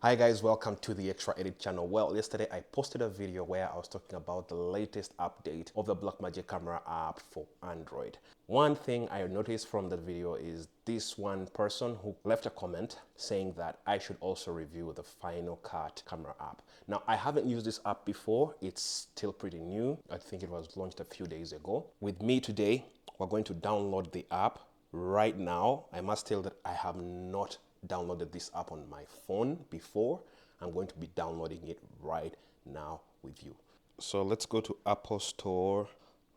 Hi guys, welcome to the Extra Edit channel. Well, yesterday I posted a video where I was talking about the latest update of the Blackmagic camera app for Android. One thing I noticed from the video is this one person who left a comment saying that I should also review the Finalcut camera app. Now, I haven't used this app before. It's still pretty new. I think it was launched a few days ago. With me today, we're going to download the app right now. I must tell that I have not downloaded this app on my phone before. I'm going to be downloading it right now with you. So let's go to Apple Store.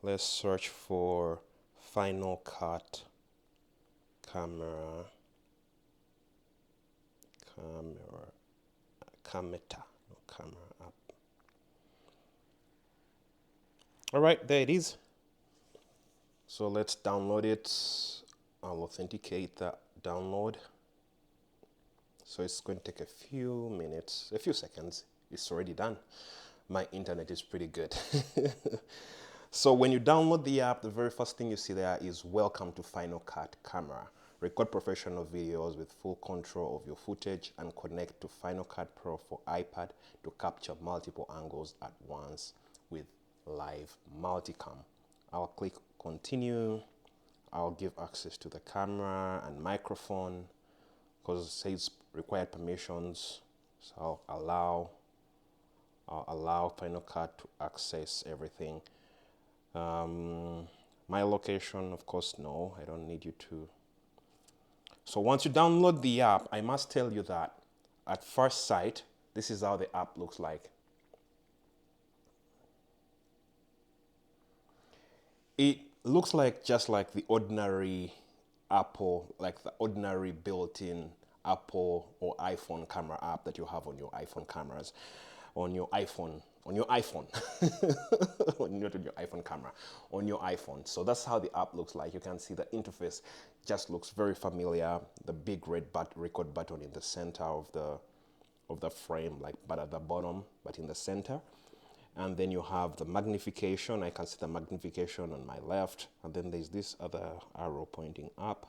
Let's search for Finalcut camera camera app. All right, there it is. So let's download it. I'll authenticate that download. So it's going to take a few minutes, a few seconds. It's already done. My internet is pretty good. So when you download the app, the very first thing you see there is welcome to Finalcut Camera. Record professional videos with full control of your footage and connect to Finalcut Pro for iPad to capture multiple angles at once with live multicam. I'll click continue. I'll give access to the camera and microphone because it says required permissions. So I'll allow Finalcut to access everything. My location, of course, no, I don't need you to. So once you download the app, I must tell you that at first sight, this is how the app looks like. It looks like just like the ordinary Apple, like the ordinary built-in Apple or iPhone camera app that you have on your iPhone cameras, on your iPhone, not on your iPhone camera, on your iPhone. So that's how the app looks like. You can see the interface just looks very familiar. The big red record button in the center of the frame, like but at the bottom, but in the center. And then you have the magnification. I can see the magnification on my left. And then there's this other arrow pointing up.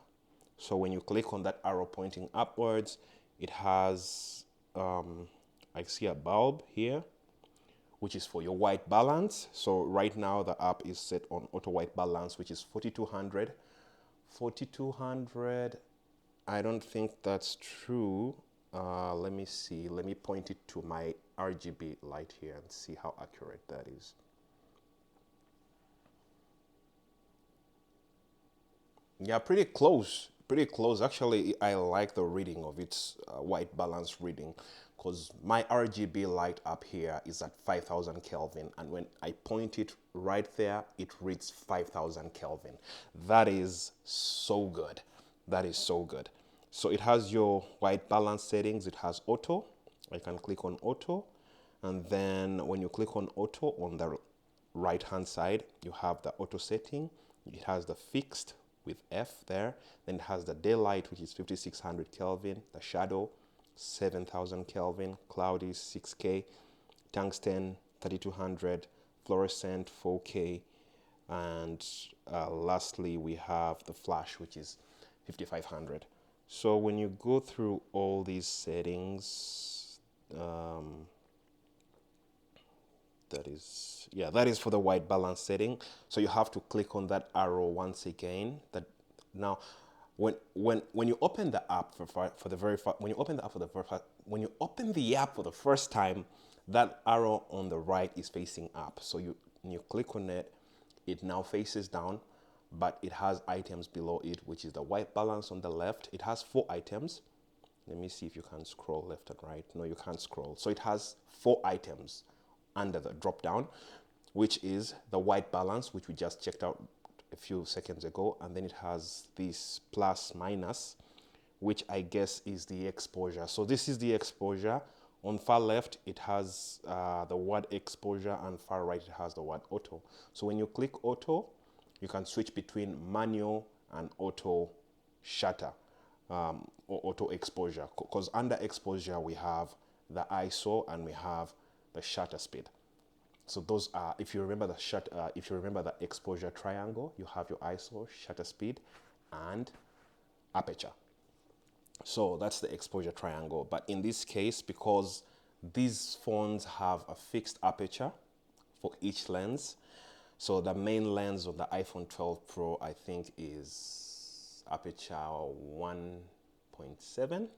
So when you click on that arrow pointing upwards, it has, I see a bulb here, which is for your white balance. So right now the app is set on auto white balance, which is 4200. 4200, I don't think that's true. Let me see. Let me point it to my RGB light here and see how accurate that is. Yeah, pretty close. Pretty close. Actually, I like the reading of its white balance reading because my RGB light up here is at 5000 Kelvin. And when I point it right there, it reads 5000 Kelvin. That is so good. That is so good. So it has your white balance settings. It has auto. I can click on auto. And then when you click on auto on the right hand side, you have the auto setting. It has the fixed with F there. Then it has the daylight, which is 5600 Kelvin, the shadow 7000 Kelvin, cloudy 6K, tungsten 3200, fluorescent 4K, and lastly we have the flash, which is 5500. So when you go through all these settings, that is for the white balance setting. So you have to click on that arrow once again. That now, when you open the app for the very first, when you open the app for the first, when you open the app for the first time, that arrow on the right is facing up. So when you click on it, it now faces down, but it has items below it, which is the white balance on the left. It has 4 items. Let me see if you can scroll left and right. No, you can't scroll. So it has 4 items under the drop down, which is the white balance, which we just checked out a few seconds ago, and then it has this plus minus, which I guess is the exposure. So this is the exposure. On far left it has the word exposure, and far right it has the word auto. So when you click auto, you can switch between manual and auto shutter, or auto exposure, because under exposure we have the ISO and we have the shutter speed. So those are, if you remember the exposure triangle, you have your ISO, shutter speed, and aperture. So that's the exposure triangle. But in this case, because these phones have a fixed aperture for each lens, so the main lens of the iPhone 12 Pro, I think, is aperture 1.7,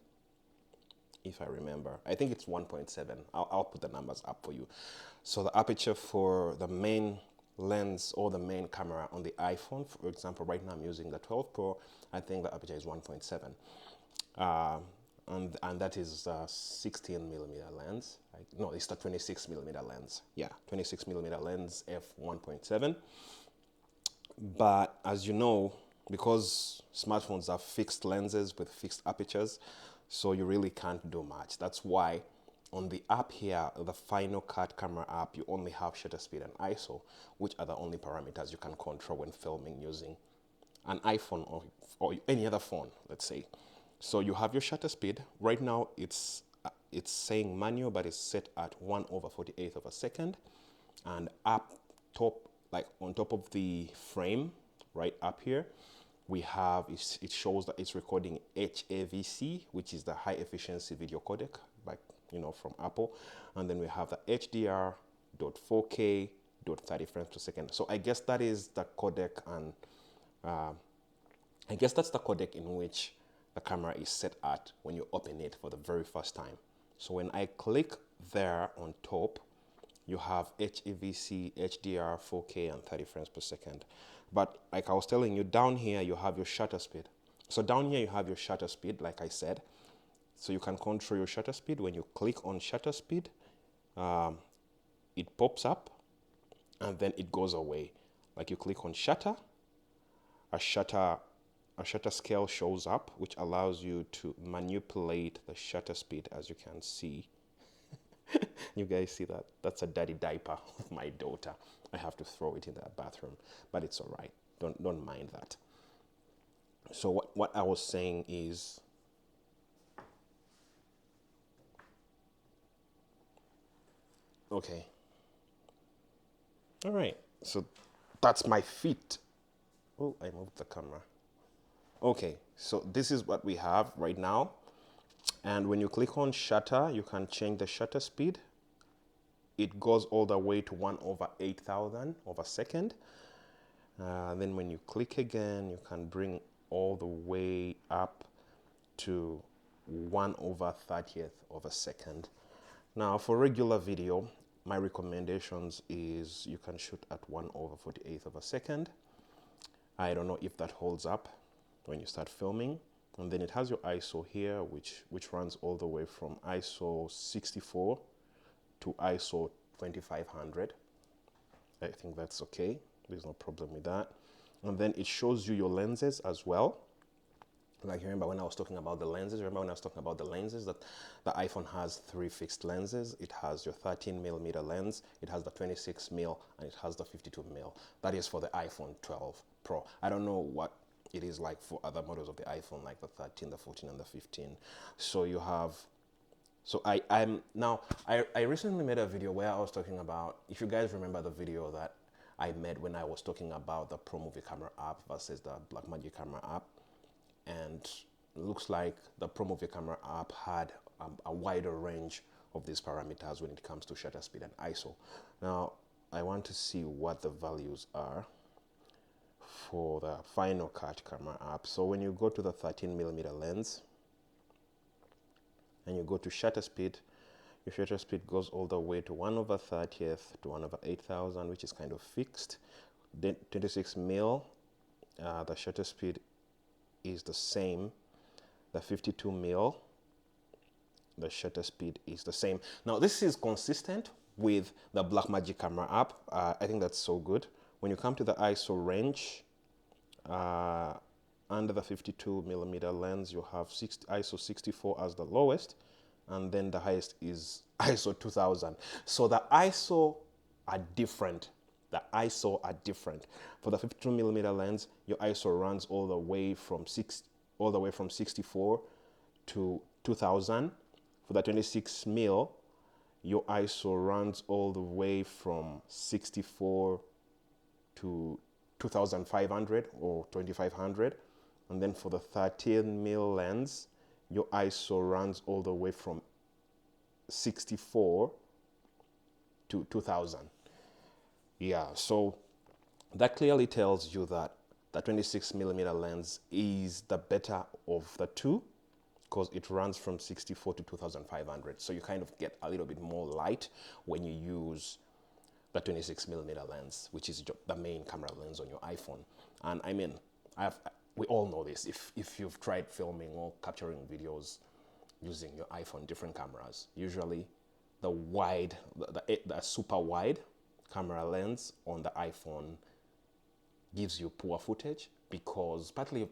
if I remember. I think it's 1.7. I'll put the numbers up for you. So the aperture for the main lens or the main camera on the iPhone, for example, right now I'm using the 12 Pro, I think the aperture is 1.7. And that is a 16 millimeter lens. No, it's the 26 millimeter lens. Yeah, 26 millimeter lens f 1.7. But as you know, because smartphones are fixed lenses with fixed apertures, so you really can't do much. That's why on the app here, the Finalcut camera app, you only have shutter speed and ISO, which are the only parameters you can control when filming using an iPhone or any other phone, let's say. So you have your shutter speed. Right now it's saying manual, but it's set at 1/48 of a second. And up top, like on top of the frame, right up here, we have, it shows that it's recording HAVC, which is the high efficiency video codec, like, from Apple. And then we have the HDR.4K 30 frames per second. So I guess that is the codec, and I guess that's the codec in which the camera is set at when you open it for the very first time. So when I click there on top, you have HEVC, HDR, 4K, and 30 frames per second. But like I was telling you, down here you have your shutter speed. So down here you have your shutter speed, like I said. So you can control your shutter speed. When you click on shutter speed, it pops up and then it goes away. Like you click on shutter, a shutter scale shows up, which allows you to manipulate the shutter speed, as you can see. You guys see that? That's a dirty diaper of my daughter. I have to throw it in the bathroom, but it's all right. Don't mind that. So what I was saying is, okay. All right. So that's my feet. Oh, I moved the camera. Okay, so this is what we have right now. And when you click on shutter, you can change the shutter speed. It goes all the way to 1/8,000 of a second. Then when you click again, you can bring all the way up to 1/30th of a second. Now for regular video, my recommendations is you can shoot at 1/48th of a second. I don't know if that holds up when you start filming. And then it has your ISO here, which runs all the way from ISO 64 to ISO 2500. I think that's okay. There's no problem with that. And then it shows you your lenses as well. Like, remember when I was talking about the lenses? That the iPhone has 3 fixed lenses. It has your 13 millimeter lens, it has the 26 mil, and it has the 52 mil. That is for the iPhone 12 Pro. I don't know what it is like for other models of the iPhone, like the 13, the 14, and the 15. So you have, so I recently made a video where I was talking about, if you guys remember the video that I made when I was talking about the Pro Movie Camera app versus the Blackmagic Camera app. And it looks like the Pro Movie Camera app had a wider range of these parameters when it comes to shutter speed and ISO. Now, I want to see what the values are for the Finalcut camera app. So when you go to the 13 millimeter lens and you go to shutter speed, your shutter speed goes all the way to 1/30th to 1/8,000, which is kind of fixed. Then 26 mil, the shutter speed is the same. The 52 mil, the shutter speed is the same. Now this is consistent with the Blackmagic camera app. I think that's so good. When you come to the ISO range, under the 52 millimeter lens, you have ISO 64 as the lowest, and then the highest is ISO 2000. So the ISO are different. For the 52 millimeter lens, your ISO runs all the way from 64 to 2000. For the 26 mil, your ISO runs all the way from 64 to 2500 or 2500. And then for the 13 mil lens, your ISO runs all the way from 64 to 2000. Yeah, so that clearly tells you that the 26mm lens is the better of the two, because it runs from 64 to 2500. So you kind of get a little bit more light when you use the 26mm lens, which is the main camera lens on your iPhone. And I mean, we all know this. If you've tried filming or capturing videos using your iPhone, different cameras, usually the wide, the super wide camera lens on the iPhone gives you poor footage because partly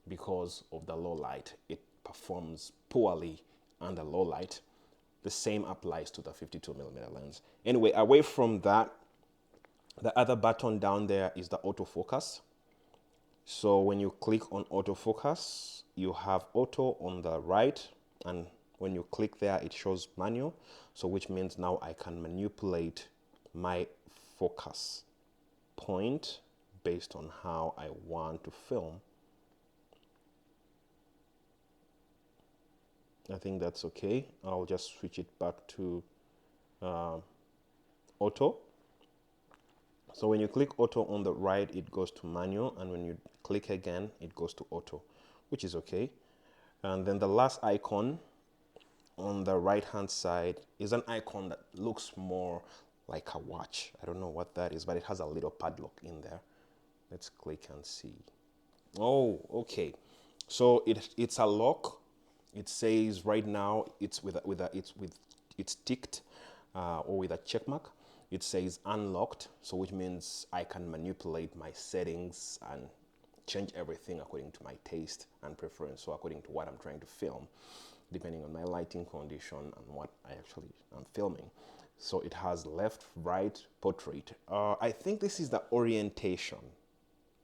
because of the low light. It performs poorly under low light. The same applies to the 52mm lens. Anyway, away from that, the other button down there is the autofocus. So when you click on autofocus, you have auto on the right, and when you click there, it shows manual. So which means now I can manipulate my focus point based on how I want to film. I think that's okay. I'll just switch it back to auto. So when you click auto on the right, it goes to manual, and when you click again, it goes to auto, which is okay. And then the last icon on the right hand side is an icon that looks more like a watch. I don't know what that is, but it has a little padlock in there. Let's click and see. Oh, okay. So it's a lock. It says right now it's it's ticked or with a check mark. It says unlocked, so which means I can manipulate my settings and change everything according to my taste and preference, so according to what I'm trying to film, depending on my lighting condition and what I actually am filming. So it has left, right, portrait. I think this is the orientation.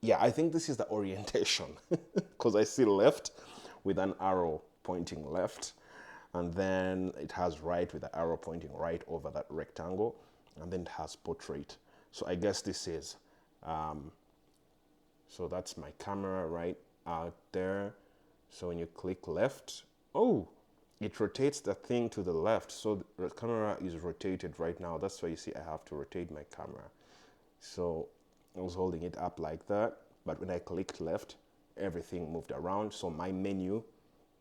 Yeah, I think this is the orientation because I see left with an arrow pointing left, and then it has right with the arrow pointing right over that rectangle, and then it has portrait. So I guess this is, so that's my camera right out there. So when you click left, oh, it rotates the thing to the left. So the camera is rotated right now. That's why you see I have to rotate my camera. So I was holding it up like that, but when I clicked left, everything moved around. So my menu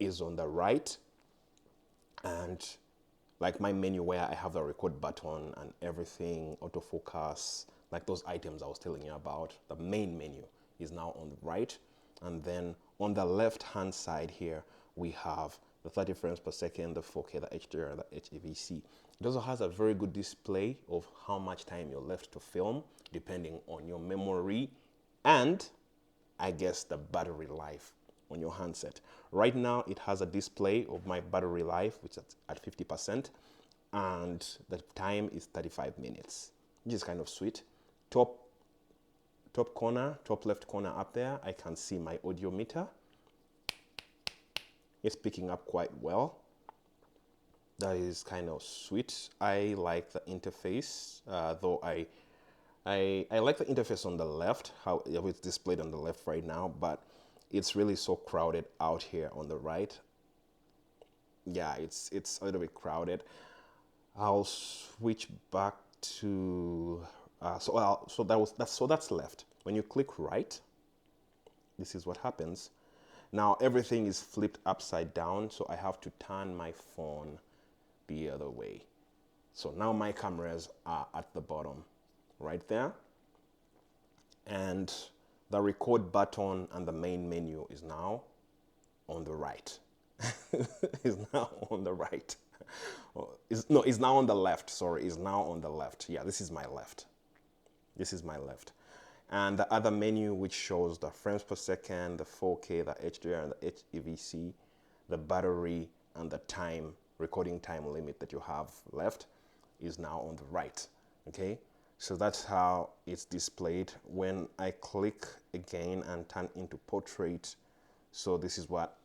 is on the right, and like my menu where I have the record button and everything, autofocus, like those items I was telling you about, the main menu is now on the right. And then on the left hand side here, we have the 30 frames per second, the 4K, the HDR, and the HEVC. It also has a very good display of how much time you're left to film, depending on your memory and I guess the battery life on your handset. Right now, it has a display of my battery life, which is at 50%, and the time is 35 minutes, which is kind of sweet. Top left corner up there, I can see my audio meter. It's picking up quite well. That is kind of sweet. I like the interface, though I like the interface on the left, how it's displayed on the left right now, but it's really so crowded out here on the right. Yeah, it's a little bit crowded. I'll switch back to so that's left. When you click right, this is what happens. Now everything is flipped upside down, so I have to turn my phone the other way. So now my cameras are at the bottom right there, and the record button and the main menu is now on the right. Is now on the right. Is now on the left. Sorry, is now on the left. Yeah, this is my left. This is my left. And the other menu, which shows the frames per second, the 4K, the HDR, and the HEVC, the battery, and the time, recording time limit that you have left, is now on the right. Okay, so that's how it's displayed. When I click again and turn into portrait, so this is what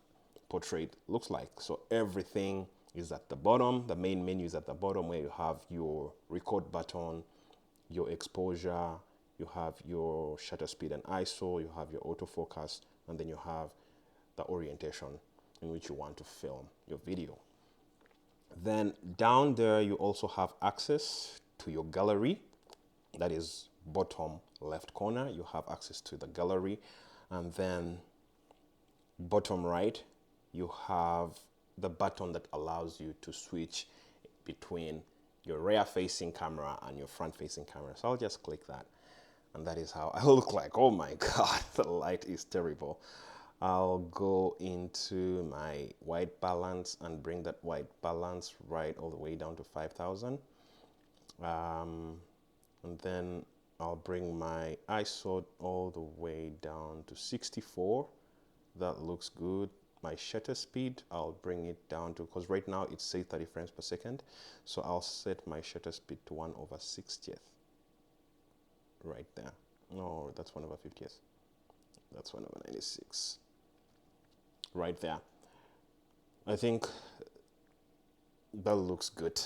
portrait looks like. So everything is at the bottom. The main menu is at the bottom, where you have your record button, your exposure, you have your shutter speed and ISO, you have your autofocus, and then you have the orientation. in which you want to film your video. Then down there, you also have access to your gallery. That is bottom left corner. You have access to the gallery. And then bottom right, you have the button that allows you to switch between your rear facing camera and your front facing camera. So I'll just click that. And that is how I look like. Oh my God, the light is terrible. I'll go into my white balance and bring that white balance right all the way down to 5,000. And then I'll bring my ISO all the way down to 64. That looks good. My shutter speed, I'll bring it down to, because right now it says 30 frames per second. So I'll set my shutter speed to 1/60th. Right there. No, that's 1/50th. That's 1/96. Right there. I think that looks good.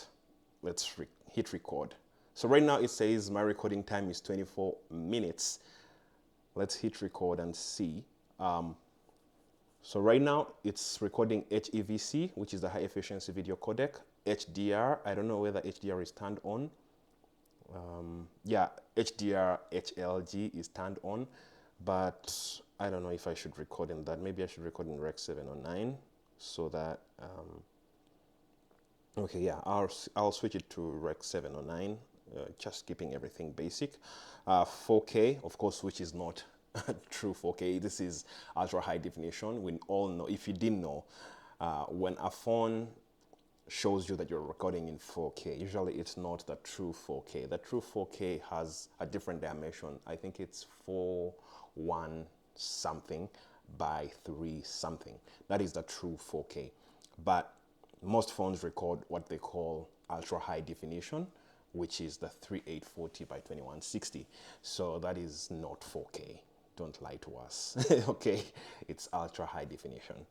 Let's hit record. So right now it says my recording time is 24 minutes. Let's hit record and see. So right now it's recording HEVC, which is the high efficiency video codec. HDR, I don't know whether HDR is turned on. Yeah, HDR HLG is turned on, but I don't know if I should record in that. Maybe I should record in Rec 709 so that, okay, yeah, I'll switch it to Rec 709, just keeping everything basic. 4K, of course, which is not true 4K. This is ultra high definition. We all know, if you didn't know, when a phone shows you that you're recording in 4K, usually it's not the true 4K. The true 4K has a different dimension. I think it's 4:1 something by 3 something. That is the true 4K. But most phones record what they call ultra high definition, which is the 3840 by 2160. So that is not 4K. Don't lie to us. Okay, it's ultra high definition,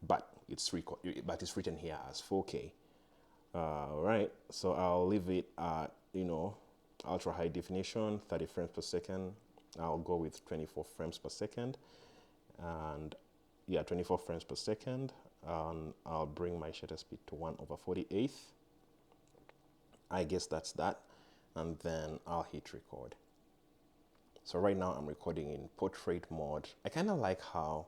but it's written here as 4K. All right, so I'll leave it at, ultra high definition, 30 frames per second. I'll go with 24 frames per second, and yeah, 24 frames per second. And I'll bring my shutter speed to 1/48th. I guess that's that, and then I'll hit record. So right now I'm recording in portrait mode. I kind of like how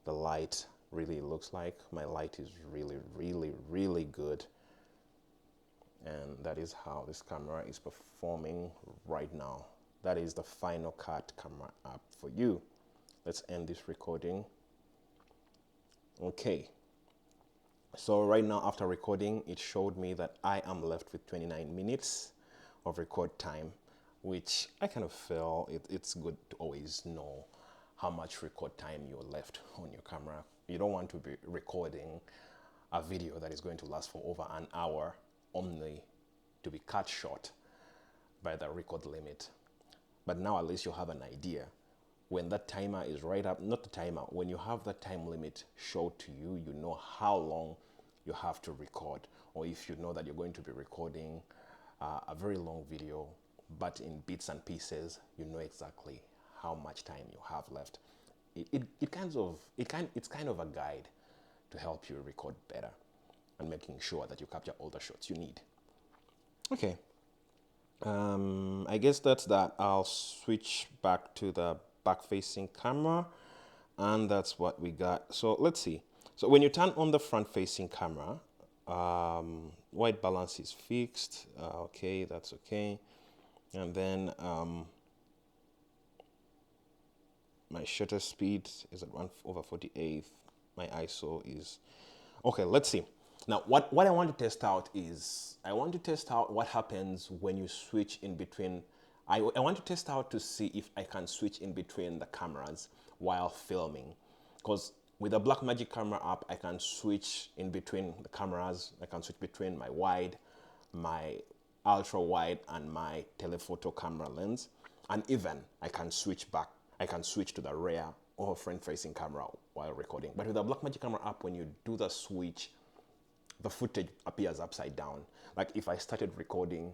the light really looks like. My light is really, really, really good. And that is how this camera is performing right now. That is the Finalcut camera app for you. Let's end this recording. Okay. So right now after recording, it showed me that I am left with 29 minutes of record time, which I kind of feel it's good to always know how much record time you're left on your camera. You don't want to be recording a video that is going to last for over an hour only to be cut short by the record limit. But now at least you have an idea. When that timer is right up, not the timer, when you have that time limit showed to you, you know how long you have to record. Or if you know that you're going to be recording a very long video, but in bits and pieces, you know exactly how much time you have left. It's kind of a guide to help you record better and making sure that you capture all the shots you need. Okay. I guess that's that. I'll switch back to the back-facing camera, and that's what we got. So let's see. So when you turn on the front-facing camera, white balance is fixed. Okay, that's okay. And then my shutter speed is at 1/48th. My ISO is okay. Let's see. Now, what I want to test out is I want to test out what happens when you switch in between. I want to test out to see if I can switch in between the cameras while filming, because with the Blackmagic camera app, I can switch in between the cameras. I can switch between my wide, my ultra wide, and my telephoto camera lens, and even I can switch back. I can switch to the rear or front-facing camera while recording. But with the Blackmagic camera app, when you do the switch, the footage appears upside down. Like if I started recording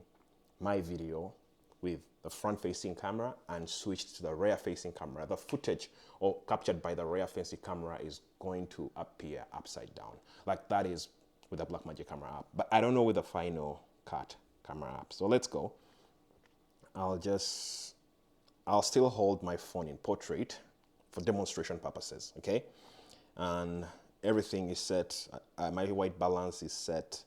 my video with the front-facing camera and switch to the rear-facing camera, the footage or captured by the rear-facing camera is going to appear upside down. Like that is with the Blackmagic camera app. But I don't know with the Finalcut camera app. So let's go. I'll still hold my phone in portrait for demonstration purposes, okay? And everything is set. My white balance is set.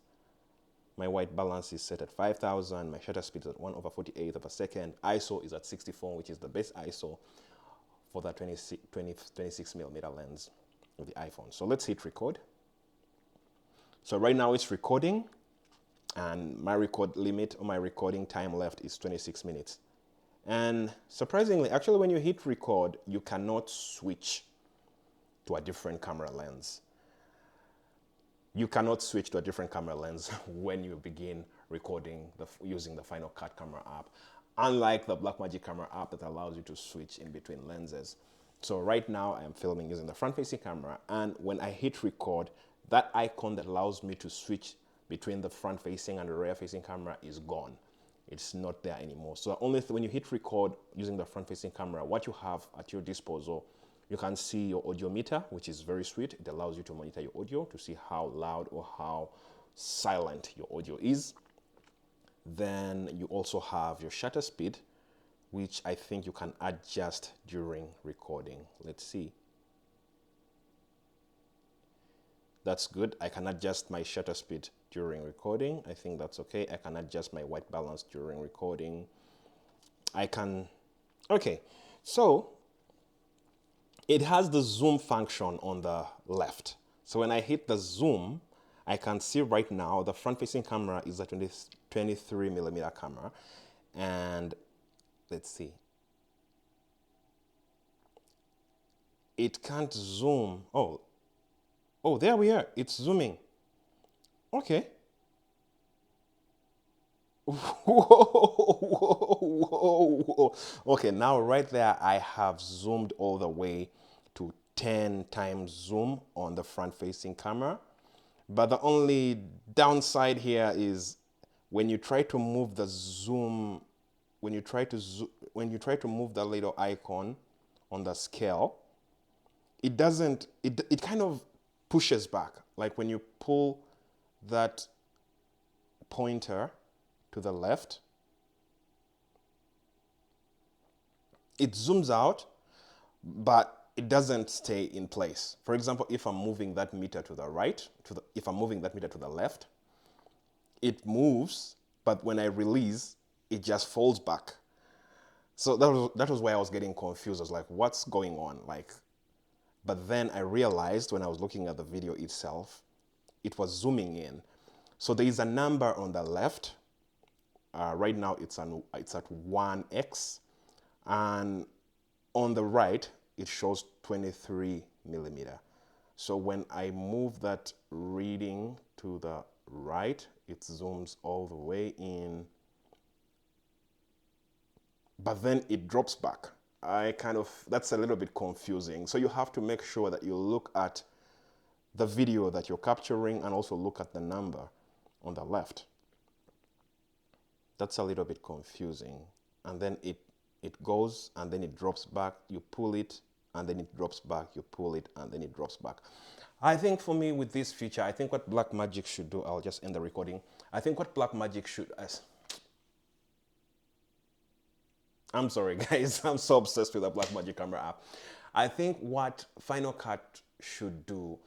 My white balance is set at 5,000. My shutter speed is at 1/48 of a second. ISO is at 64, which is the best ISO for the 26 millimeter lens of the iPhone. So let's hit record. So right now it's recording, and my record limit or my recording time left is 26 minutes. And surprisingly, actually, when you hit record, you cannot switch to a different camera lens. You cannot switch to a different camera lens when you begin recording using the Finalcut camera app, unlike the Blackmagic camera app that allows you to switch in between lenses. So right now I am filming using the front-facing camera, and when I hit record, that icon that allows me to switch between the front-facing and the rear-facing camera is gone. It's not there anymore. So when you hit record using the front-facing camera, what you have at your disposal, you can see your audio meter, which is very sweet. It allows you to monitor your audio to see how loud or how silent your audio is. Then you also have your shutter speed, which I think you can adjust during recording. Let's see. That's good. I can adjust my shutter speed during recording. I think that's okay. I can adjust my white balance during recording. Okay. So it has the zoom function on the left. So when I hit the zoom, I can see right now the front-facing camera is a 23 millimeter camera. And let's see. It can't zoom. Oh, there we are. It's zooming. Okay. Whoa. Okay, now right there, I have zoomed all the way to 10 times zoom on the front-facing camera. But the only downside here is when you try to move the zoom, when you try to move the little icon on the scale, it kind of pushes back. Like when you pull that pointer to the left, it zooms out, but it doesn't stay in place. For example, if I'm moving that meter to the right, if I'm moving that meter to the left, it moves, but when I release, it just falls back. So that was why I was getting confused. I was like, what's going on? But then I realized when I was looking at the video itself, it was zooming in. So there is a number on the left. Right now it's at 1x. And on the right, it shows 23 millimeter. So when I move that reading to the right, it zooms all the way in. But then it drops back. That's a little bit confusing. So you have to make sure that you look at the video that you're capturing and also look at the number on the left. That's a little bit confusing. And then it goes and then it drops back, you pull it, and then it drops back, you pull it, and then it drops back. I think for me with this feature, I think what Blackmagic should do, I'll just end the recording. I think what Blackmagic should, I'm sorry guys, I'm so obsessed with the Blackmagic camera app. I think what Finalcut should do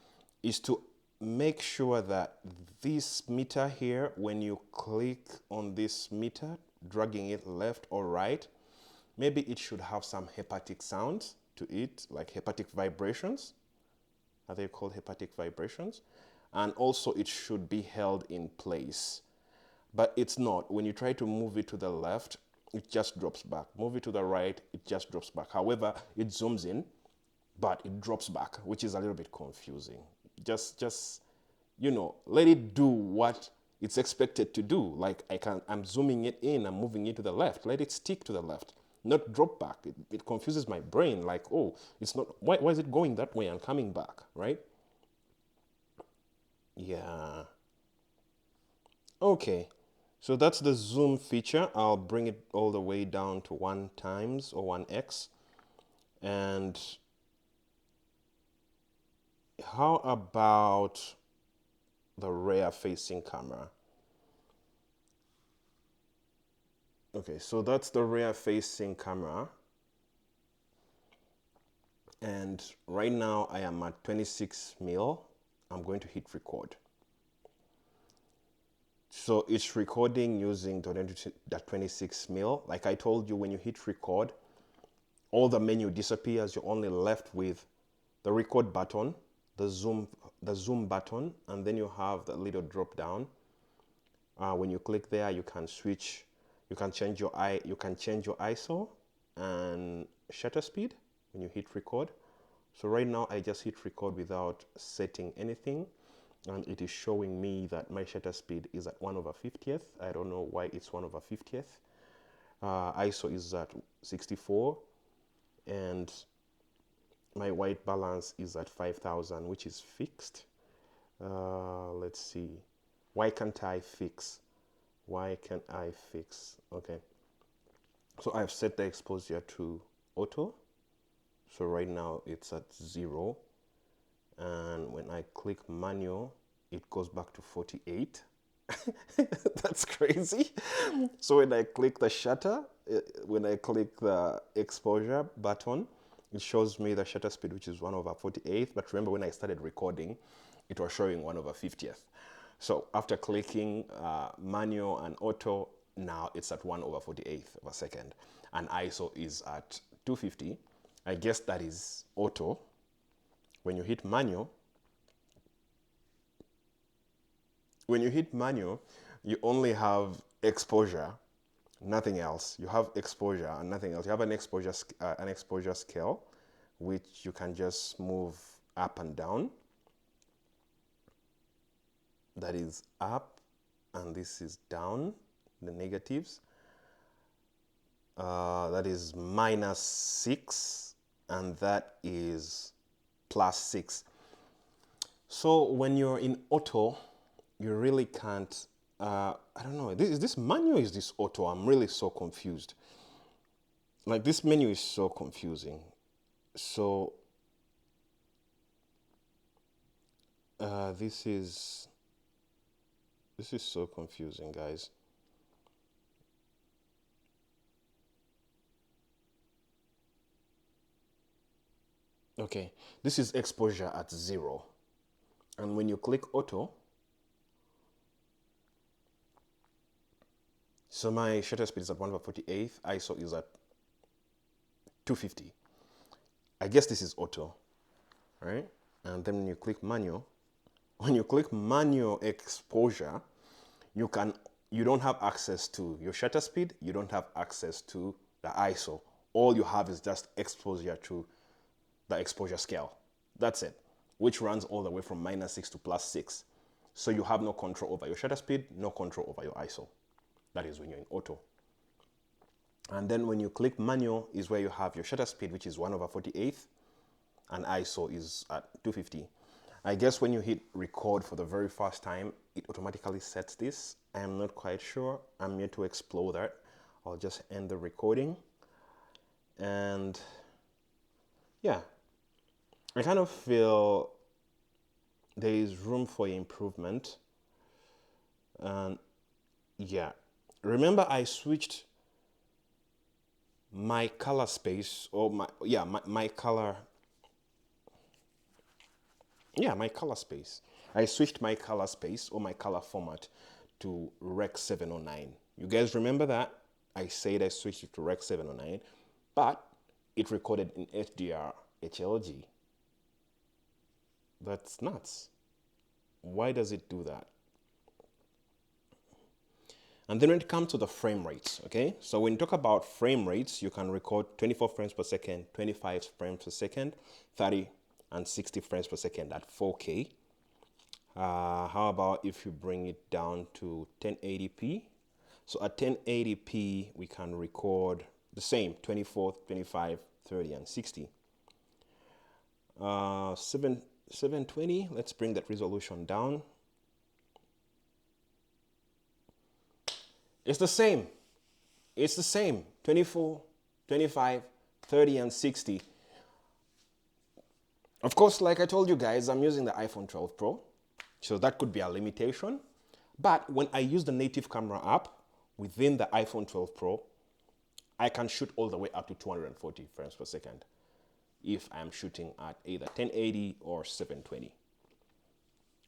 is to make sure that this meter here, when you click on this meter, dragging it left or right, maybe it should have some hepatic sounds to it, like hepatic vibrations. Are they called hepatic vibrations? And also it should be held in place. But it's not. When you try to move it to the left, it just drops back. Move it to the right, it just drops back. However, it zooms in, but it drops back, which is a little bit confusing. Just let it do what it's expected to do. Like I'm zooming it in, I'm moving it to the left. Let it stick to the left, not drop back. It confuses my brain. Like, oh, it's not. Why is it going that way and coming back, right? Yeah. Okay. So that's the zoom feature. I'll bring it all the way down to 1 times or 1x. And how about the rear facing camera? Okay, so that's the rear facing camera. And right now I am at 26 mil. I'm going to hit record. So it's recording using the 26 mil. Like I told you, when you hit record, all the menu disappears. You're only left with the record button, the zoom button, and then you have the little drop down. When you click there, you can switch. You can change your ISO and shutter speed when you hit record. So right now I just hit record without setting anything, and it is showing me that my shutter speed is at 1/50th. I don't know why it's 1/50th. ISO is at 64, and my white balance is at 5,000, which is fixed. Let's see. Why can't I fix? Why can't I fix? Okay. So I've set the exposure to auto. So right now it's at 0. And when I click manual, it goes back to 48. That's crazy. So when I click the shutter, when I click the exposure button, it shows me the shutter speed, which is 1/48th. But remember, when I started recording, it was showing 1/50th. So after clicking manual and auto, now it's at 1/48th of a second. And ISO is at 250. I guess that is auto. When you hit manual, you only have exposure, nothing else. You have exposure and nothing else. You have an exposure scale, which you can just move up and down. That is up, and this is down, the negatives. That is -6, and that is +6. So when you're in auto, you really can't, I don't know, is this manual, is this auto? I'm really so confused. Like, this menu is so confusing. So this is so confusing, guys. Okay, this is exposure at 0. And when you click auto, so my shutter speed is at 1/48th, ISO is at 250. I guess this is auto, right? And then when you click manual, exposure, you don't have access to your shutter speed, you don't have access to the ISO. All you have is just exposure to the exposure scale. That's it, which runs all the way from -6 to +6. So you have no control over your shutter speed, no control over your ISO. That is when you're in auto. And then when you click manual is where you have your shutter speed, which is 1/48th, and ISO is at 250. I guess when you hit record for the very first time, it automatically sets this. I'm not quite sure. I'm yet to explore that. I'll just end the recording. And yeah, I kind of feel there is room for improvement. And yeah, remember I switched my color space, or my color space. I switched my color space, or my color format, to Rec 709. You guys remember that? I said I switched it to Rec 709, but it recorded in HDR HLG. That's nuts. Why does it do that? And then when it comes to the frame rates, okay? So when you talk about frame rates, you can record 24 frames per second, 25 frames per second, 30 and 60 frames per second at 4K. How about if you bring it down to 1080p? So at 1080p, we can record the same 24, 25, 30, and 60. 720, let's bring that resolution down. It's the same. It's the same. 24, 25, 30, and 60. Of course, like I told you guys, I'm using the iPhone 12 Pro, so that could be a limitation. But when I use the native camera app within the iPhone 12 Pro, I can shoot all the way up to 240 frames per second if I'm shooting at either 1080 or 720.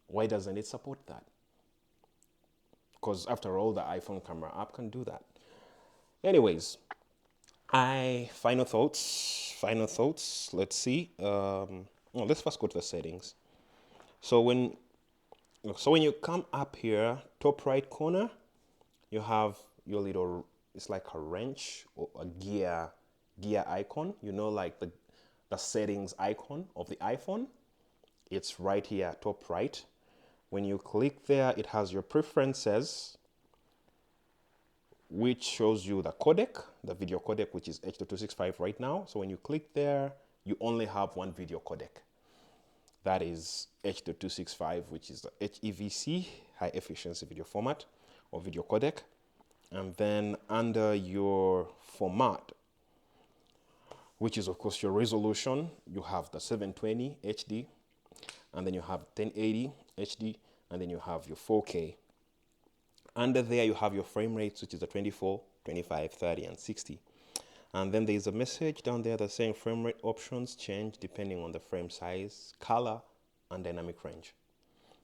Why doesn't it support that? Because after all, the iPhone camera app can do that. Anyways, final thoughts. Let's see. Let's first go to the settings. So when you come up here, top right corner, you have your little, it's like a wrench or a gear icon, like the settings icon of the iPhone. It's right here, top right. When you click there, it has your preferences, which shows you the codec, the video codec, which is H.265 right now. So when you click there, you only have one video codec. That is H.265, which is the HEVC, high efficiency video format or video codec. And then under your format, which is of course your resolution, you have the 720 HD, and then you have 1080 HD, and then you have your 4K. Under there, you have your frame rates, which is the 24, 25, 30, and 60. And then there's a message down there that's saying frame rate options change depending on the frame size, color, and dynamic range.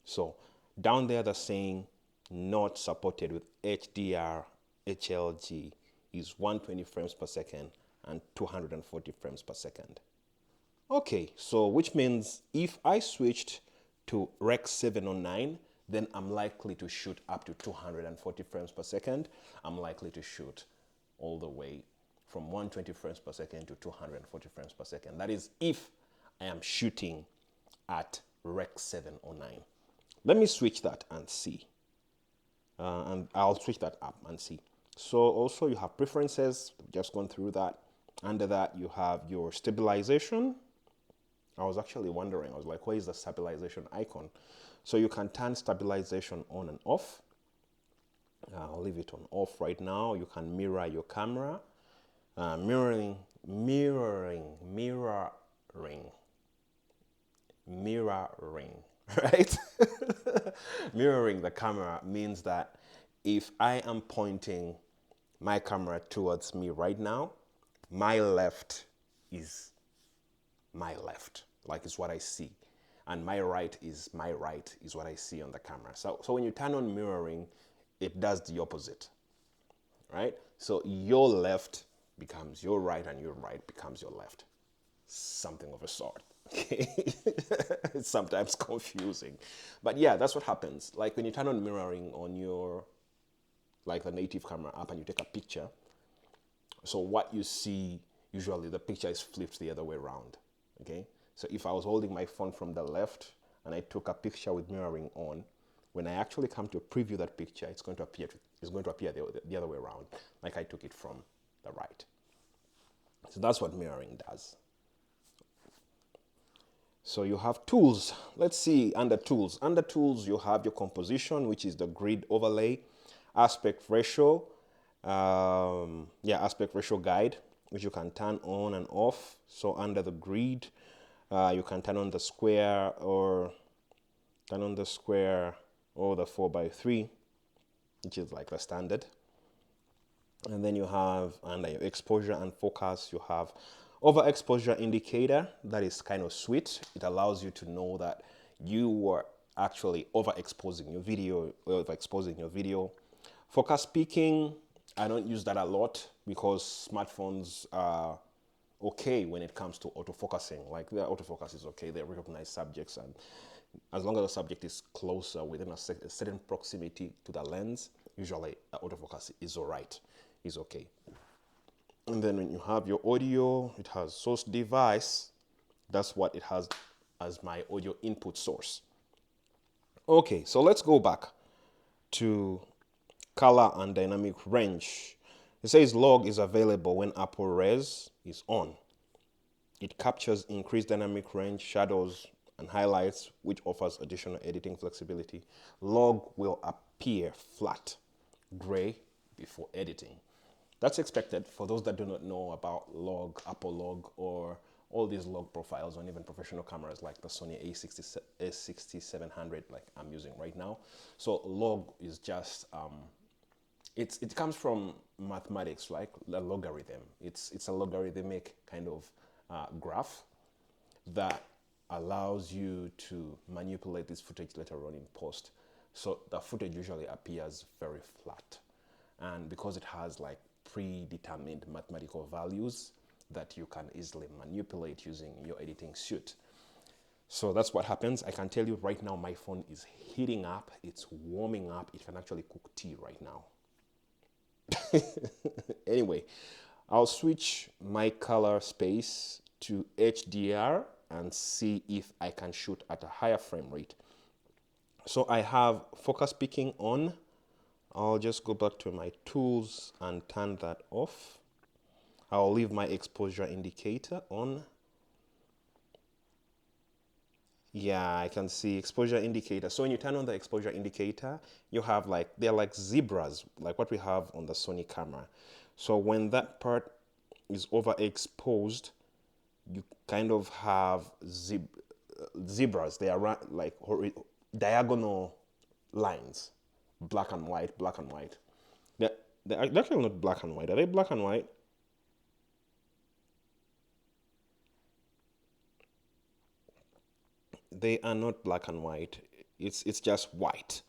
So down there, they're saying not supported with HDR, HLG is 120 frames per second and 240 frames per second. Okay, so which means if I switched to Rec 709, then I'm likely to shoot up to 240 frames per second. I'm likely to shoot all the way from 120 frames per second to 240 frames per second. That is if I am shooting at Rec 709. Let me switch that and see. And I'll switch that up and see. So also you have preferences, just gone through that. Under that you have your stabilization. I was actually wondering, I was like, where is the stabilization icon? So you can turn stabilization on and off. I'll leave it on off right now. You can mirror your camera. Mirroring, right? Mirroring the camera means that if I am pointing my camera towards me right now, my left is my left, like it's what I see. And my right is what I see on the camera. So when you turn on mirroring, it does the opposite, right? So your left becomes your right and your right becomes your left. Something of a sort. Okay. It's sometimes confusing. But yeah, that's what happens. Like when you turn on mirroring on your, like the native camera app and you take a picture, so what you see, usually the picture is flipped the other way around. Okay. So if I was holding my phone from the left and I took a picture with mirroring on, when I actually come to preview that picture, it's going to appear the other way around, like I took it from the right. So that's what mirroring does. So you have tools. Let's see under tools. Under tools, you have your composition, which is the grid overlay, aspect ratio, aspect ratio guide, which you can turn on and off. So under the grid, you can turn on the square or the 4:3, which is like the standard. And then you have under your exposure and focus, you have overexposure indicator. That is kind of sweet. It allows you to know that you were actually overexposing your video. Focus peaking, I don't use that a lot because smartphones are okay when it comes to autofocusing. Like their autofocus is okay, they recognize subjects, and as long as the subject is closer within a certain proximity to the lens, usually autofocus is alright, is okay. And then when you have your audio, it has source device. That's what it has as my audio input source. Okay, so let's go back to color and dynamic range. It says log is available when Apple Res is on. It captures increased dynamic range, shadows, and highlights, which offers additional editing flexibility. Log will appear flat, gray, before editing. That's expected for those that do not know about log, Apple log, or all these log profiles on even professional cameras like the Sony A6700 like I'm using right now. So log is just, it comes from mathematics, like a logarithm. It's a logarithmic kind of graph that allows you to manipulate this footage later on in post. So the footage usually appears very flat. And because it has like predetermined mathematical values that you can easily manipulate using your editing suite. So that's what happens. I can tell you right now, my phone is heating up. It's warming up. It can actually cook tea right now. Anyway, I'll switch my color space to HDR and see if I can shoot at a higher frame rate. So I have focus peaking on. I'll just go back to my tools and turn that off. I'll leave my exposure indicator on. Yeah, I can see exposure indicator. So when you turn on the exposure indicator, you have like, they're like zebras, like what we have on the Sony camera. So when that part is overexposed, you kind of have zebras. They are like diagonal lines, black and white, black and white. They're actually not black and white. Are they black and white? They are not black and white. It's just white.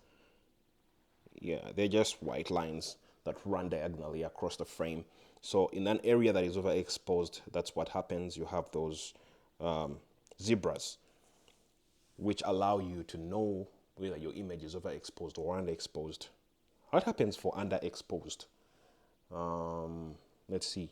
Yeah, they're just white lines that run diagonally across the frame. So in an area that is overexposed, that's what happens. You have those zebras, which allow you to know whether your image is overexposed or underexposed. What happens for underexposed? Let's see.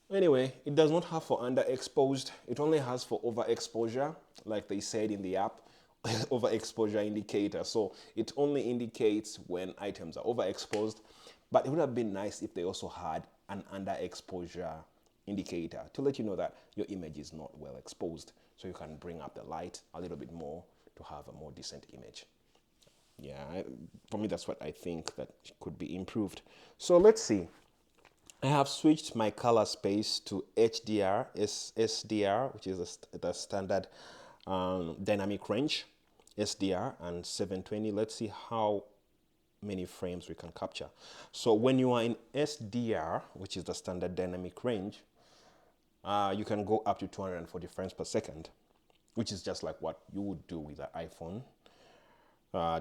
Anyway, it does not have for underexposed. It only has for overexposure, like they said in the app, overexposure indicator. So it only indicates when items are overexposed, but it would have been nice if they also had an underexposure indicator to let you know that your image is not well exposed, so you can bring up the light a little bit more to have a more decent image. Yeah, for me, that's what I think that could be improved. So let's see. I have switched my color space to HDR, SDR, which is the standard dynamic range, SDR, and 720. Let's see how many frames we can capture. So when you are in SDR, which is the standard dynamic range, you can go up to 240 frames per second, which is just like what you would do with the iPhone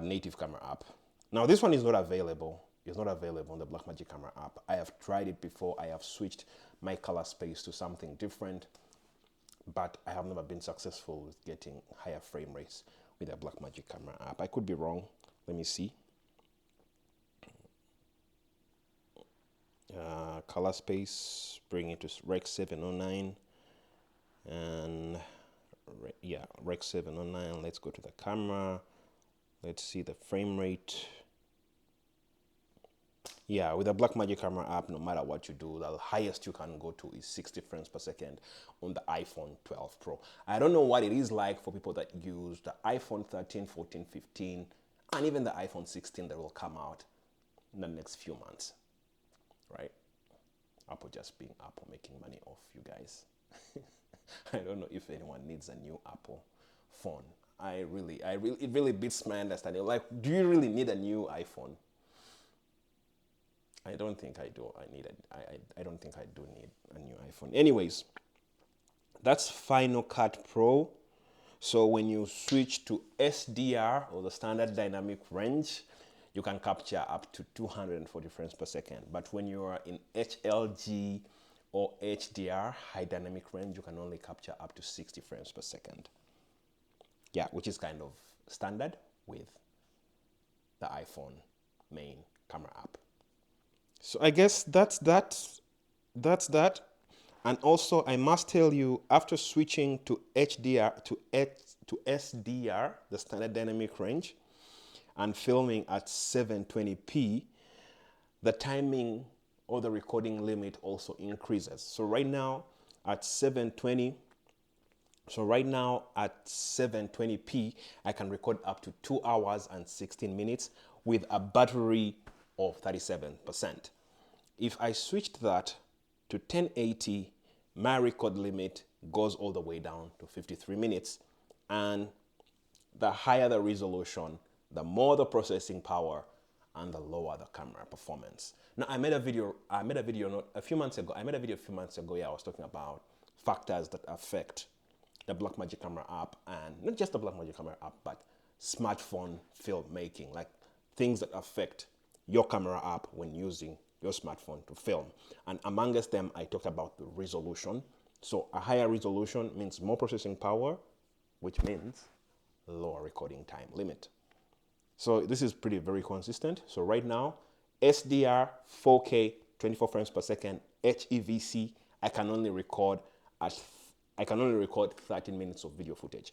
native camera app. Now this one is not available. It's not available on the Blackmagic camera app. I have tried it before. I have switched my color space to something different, but I have never been successful with getting higher frame rates with the Blackmagic camera app. I could be wrong. Let me see. Color space, bring it to Rec 709, and yeah, Rec 709. Let's go to the camera. Let's see the frame rate. Yeah, with the Blackmagic camera app, no matter what you do, the highest you can go to is 60 frames per second on the iPhone 12 Pro. I don't know what it is like for people that use the iPhone 13, 14, 15, and even the iPhone 16 that will come out in the next few months, right? Apple just being Apple, making money off you guys. I don't know if anyone needs a new Apple phone. It really beats my understanding. Like, do you really need a new iPhone? I don't think I do. I don't think I do need a new iPhone. Anyways, that's Finalcut Pro. So when you switch to SDR, or the standard dynamic range, you can capture up to 240 frames per second. But when you are in HLG or HDR, high dynamic range, you can only capture up to 60 frames per second. Yeah, which is kind of standard with the iPhone main camera app. So I guess that's that. And also I must tell you, after switching to HDR to SDR, the standard dynamic range, and filming at 720p, the timing or the recording limit also increases. So right now at 720, So right now at 720p, I can record up to 2 hours and 16 minutes with a battery of 37%. If I switched that to 1080, my record limit goes all the way down to 53 minutes. And the higher the resolution, the more the processing power, and the lower the camera performance. Now, I made a video not a few months ago. Yeah, I was talking about factors that affect the Blackmagic camera app, and not just the Blackmagic camera app, but smartphone filmmaking, like things that affect your camera app when using your smartphone to film. And amongst them, I talked about the resolution. So a higher resolution means more processing power, which means lower recording time limit. So this is very consistent. So right now, SDR, 4K, 24 frames per second, HEVC, I can only record 13 minutes of video footage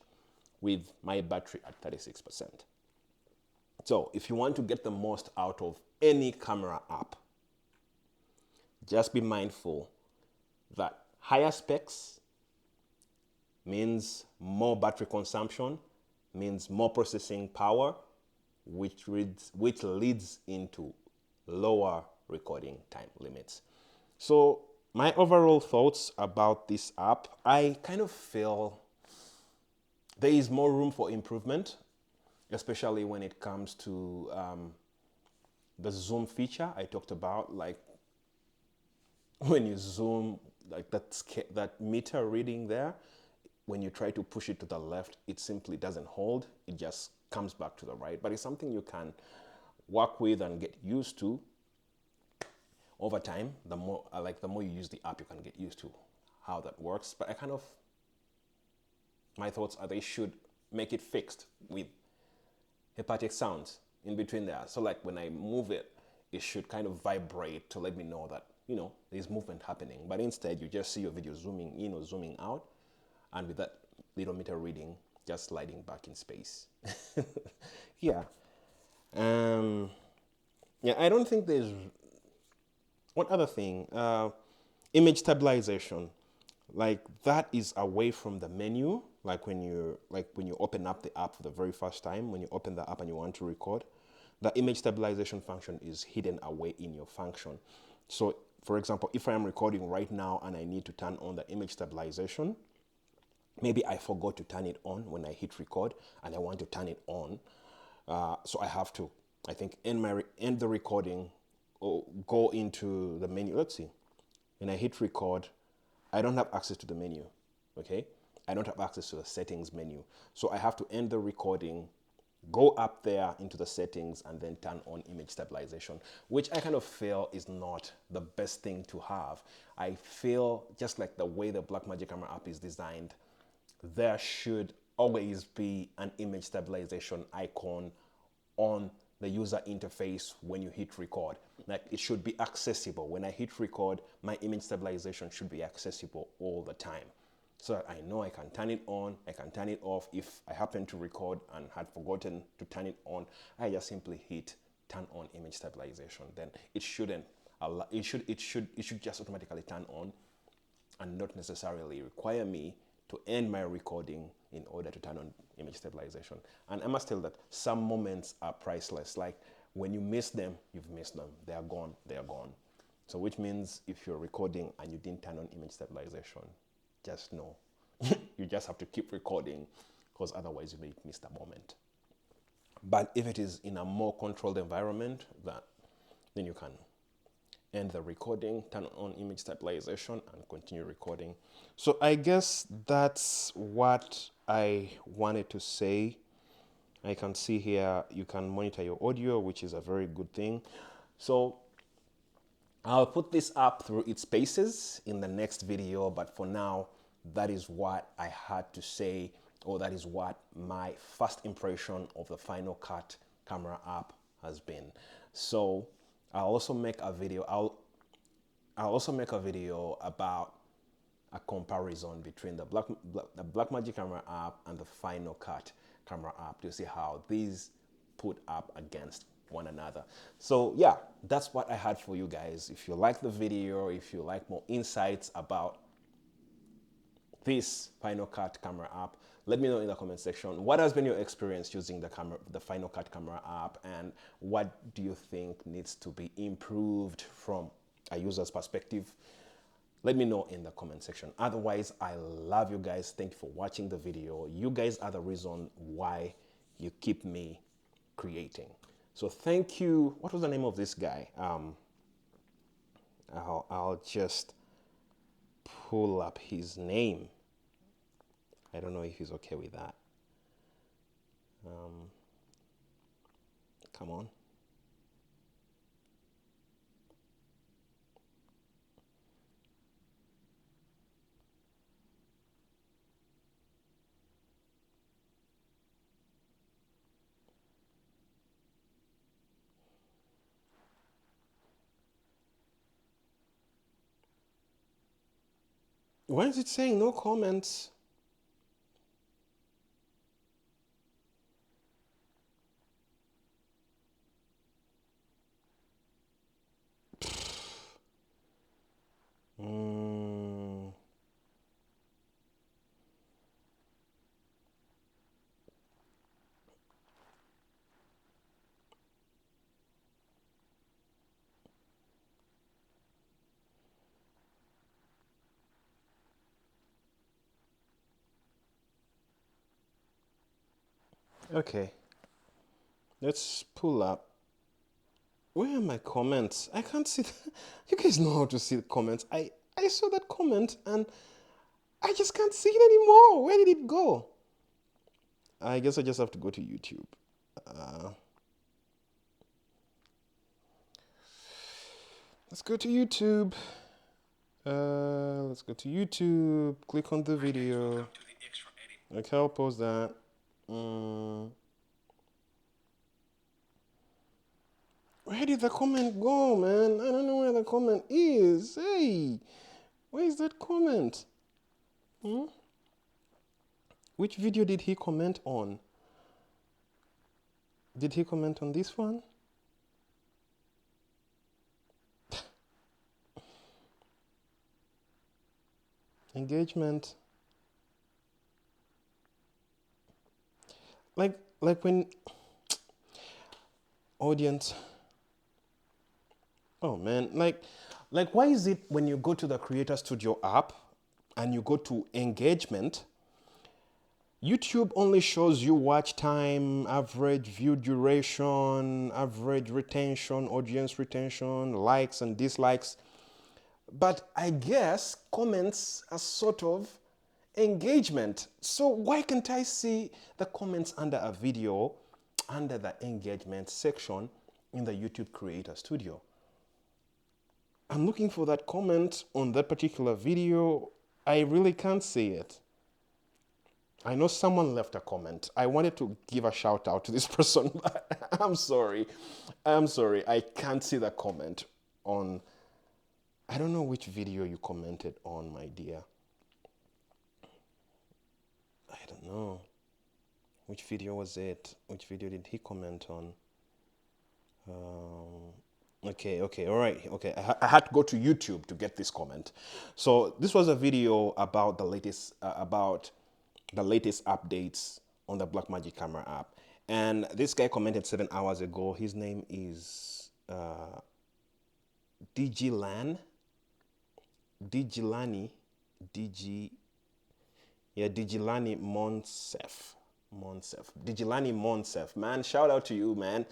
with my battery at 36%. So if you want to get the most out of any camera app, just be mindful that higher specs means more battery consumption, means more processing power, which leads into lower recording time limits. So my overall thoughts about this app, I kind of feel there is more room for improvement, especially when it comes to the zoom feature I talked about. Like when you zoom, like that meter reading there, when you try to push it to the left, it simply doesn't hold. It just comes back to the right. But it's something you can work with and get used to over time. The more you use the app, you can get used to how that works. But my thoughts are they should make it fixed with haptic sounds in between there. So like when I move it, it should kind of vibrate to let me know that, there's movement happening. But instead, you just see your video zooming in or zooming out, and with that little meter reading, just sliding back in space. Yeah. Yeah, I don't think there's... What other thing? Image stabilization. Like that is away from the menu. Like when you open up the app for the very first time, when you open the app and you want to record, the image stabilization function is hidden away in your function. So for example, if I am recording right now and I need to turn on the image stabilization, maybe I forgot to turn it on when I hit record and I want to turn it on. So I have to, I think, end the recording or go into the menu. Let's see. When I hit record, I don't have access to the menu, okay? I don't have access to the settings menu. So I have to end the recording, go up there into the settings, and then turn on image stabilization, which I kind of feel is not the best thing to have. I feel just like the way the Blackmagic camera app is designed, there should always be an image stabilization icon on the user interface when you hit record. Like it should be accessible. When I hit record, my image stabilization should be accessible all the time. So I know I can turn it on, I can turn it off. If I happen to record and had forgotten to turn it on, I just simply hit turn on image stabilization. Then it shouldn't allow, it should just automatically turn on and not necessarily require me to end my recording in order to turn on image stabilization. And I must tell that some moments are priceless. Like when you miss them, you've missed them. They are gone, they are gone. So which means if you're recording and you didn't turn on image stabilization, just know you just have to keep recording, because otherwise you may miss the moment. But if it is in a more controlled environment, then you can end the recording, turn on image stabilization, and continue recording. So I guess that's what I wanted to say. I can see here you can monitor your audio, which is a very good thing. So I'll put this up through its paces in the next video, but for now, that is what I had to say, or that is what my first impression of the Finalcut camera app has been. So I'll also make a video. I'll also make a video about a comparison between the Blackmagic camera app and the Finalcut camera app to see how these put up against one another. So yeah, that's what I had for you guys. If you like the video, if you like more insights about this Final Cut camera app. Let me know in the comment section what has been your experience using the Final Cut camera app, and what do you think needs to be improved from a user's perspective. Let me know in the comment section. Otherwise, I love you guys. Thank you for watching the video. You guys are the reason why you keep me creating. So thank you. What was the name of this guy? I'll just pull up his name. I don't know if he's okay with that. Come on. Why is it saying no comments? Okay, let's pull up. Where are my comments? I can't see. You guys know how to see the comments. I saw that comment and I just can't see it anymore. Where did it go? I guess I just have to go to YouTube. Let's go to YouTube. Let's go to YouTube. Click on the video. Okay, I'll pause that. Where did the comment go, man? I don't know where the comment is. Hey, where is that comment? Which video did he comment on? Did he comment on this one? Engagement. Like when audience. Oh man, like why is it when you go to the Creator Studio app and you go to engagement, YouTube only shows you watch time, average view duration, average retention, audience retention, likes and dislikes. But I guess comments are sort of engagement. So why can't I see the comments under a video under the engagement section in the YouTube Creator Studio? I'm looking for that comment on that particular video. I really can't see it. I know someone left a comment. I wanted to give a shout out to this person, but I'm sorry. I can't see the comment on. I don't know which video you commented on, my dear. I don't know. Which video was it? Which video did he comment on? Okay, all right. Okay, I had to go to YouTube to get this comment. So this was a video about the latest updates on the Blackmagic camera app, and this guy commented 7 hours ago. His name is Digilani, Digilani Monsef. Digilani Monsef. Man, shout out to you, man.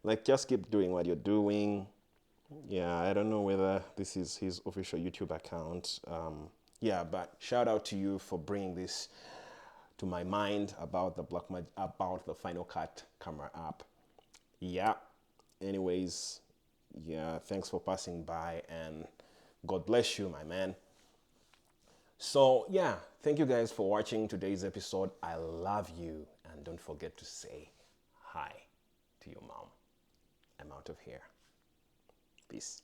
Like, just keep doing what you're doing. Yeah, I don't know whether this is his official YouTube account. Yeah, but shout out to you for bringing this to my mind about the Final Cut camera app. Yeah. Anyways, yeah, thanks for passing by and God bless you, my man. So yeah, thank you guys for watching today's episode. I love you, and don't forget to say hi to your mom. I'm out of here. Peace.